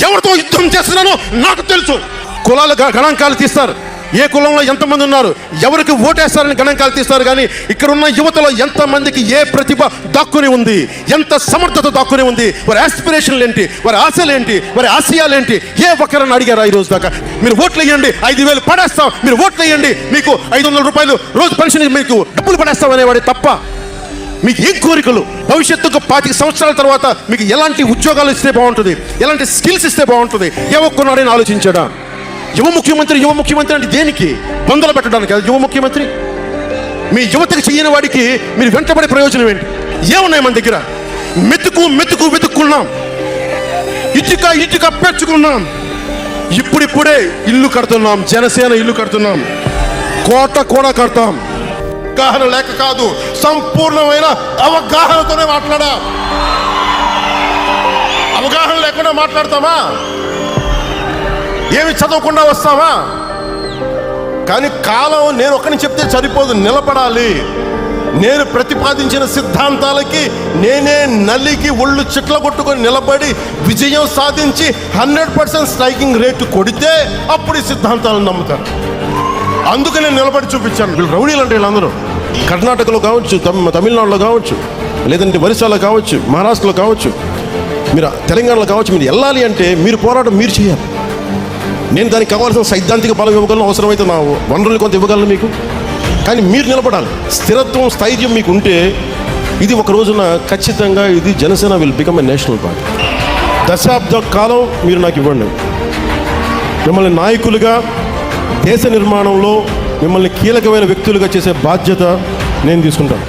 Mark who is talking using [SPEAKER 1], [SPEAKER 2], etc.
[SPEAKER 1] ఎవరితో యుద్ధం చేస్తున్నానో నాకు తెలుసు. కులాలు గణాంకాలు తీస్తారు, ఏ కులంలో ఎంతమంది ఉన్నారు, ఎవరికి ఓటేస్తారని గణాంకాలు తీస్తారు. కానీ ఇక్కడ ఉన్న యువతలో ఎంతమందికి ఏ ప్రతిభ దాక్కుని ఉంది, ఎంత సమర్థత దాక్కుని ఉంది, వారి ఆస్పిరేషన్లు ఏంటి, వారి ఆశలు ఏంటి, వారి ఆశయాలు ఏంటి, ఏ ఒక్కరని అడిగారా ఈ రోజు దాకా? మీరు ఓట్లు వేయండి 5,000 పడేస్తాం, మీరు ఓట్లు వేయండి మీకు 500 రూపాయలు రోజు పెన్షన్, మీకు డబ్బులు పడేస్తాం అనేవాడి తప్ప మీకు ఏం కోరికలు? భవిష్యత్తుకు 25 సంవత్సరాల తర్వాత మీకు ఎలాంటి ఉద్యోగాలు ఇస్తే బాగుంటుంది, ఎలాంటి స్కిల్స్ ఇస్తే బాగుంటుంది, ఏ ఒక్కనాడని ఆలోచించాడా? యువ ముఖ్యమంత్రి అంటే దేనికి? బంధులు పెట్టడానికి కదా యువ ముఖ్యమంత్రి? మీ యువతకు చెయ్యని వాడికి మీరు వెంటబడే ప్రయోజనం ఏంటి? ఏమున్నాయి మన దగ్గర? మెతుకు వెతుక్కున్నాం, ఇటుక పెంచుకున్నాం, ఇప్పుడిప్పుడే ఇల్లు కడుతున్నాం, జనసేన ఇల్లు కడుతున్నాం, కోట కూడా కడతాం. అవగాహన లేక కాదు, సంపూర్ణమైన అవగాహనతోనే మాట్లాడా. అవగాహన లేకుండా మాట్లాడతామా? ఏమి చదవకుండా వస్తామా? కానీ కాలం నేను ఒక్కని చెప్తే సరిపోదు, నిలబడాలి. నేను ప్రతిపాదించిన సిద్ధాంతాలకి నేనే నలిగి ఒళ్ళు చిట్ల కొట్టుకొని నిలబడి విజయం సాధించి 100% స్ట్రైకింగ్ రేటు కొడితే అప్పుడు ఈ సిద్ధాంతాలను నమ్ముతారు. అందుకే నేను నిలబడి చూపించాను. వీళ్ళు రౌడీలు అంటే వీళ్ళందరూ కర్ణాటకలో కావచ్చు, తమిళనాడులో కావచ్చు, లేదంటే ఒరిస్సాలో కావచ్చు, మహారాష్ట్రలో కావచ్చు, మీరు తెలంగాణలో కావచ్చు, మీరు వెళ్ళాలి అంటే మీరు పోరాటం మీరు చేయాలి. నేను దానికి కావాల్సిన సైద్ధాంతిక బలం ఇవ్వగలను, అవసరమైతే నా వనరులు కొంత ఇవ్వగలను మీకు. కానీ మీరు నిలబడాలి. స్థిరత్వం, స్థైర్యం మీకు ఉంటే ఇది ఒక రోజున ఖచ్చితంగా ఇది Janasena will become a national party. దశాబ్ద కాలం మీరు నాకు ఇవ్వండి. మిమ్మల్ని నాయకులుగా, దేశ నిర్మాణంలో మిమ్మల్ని కీలకమైన వ్యక్తులుగా చేసే బాధ్యత నేను తీసుకుంటాను.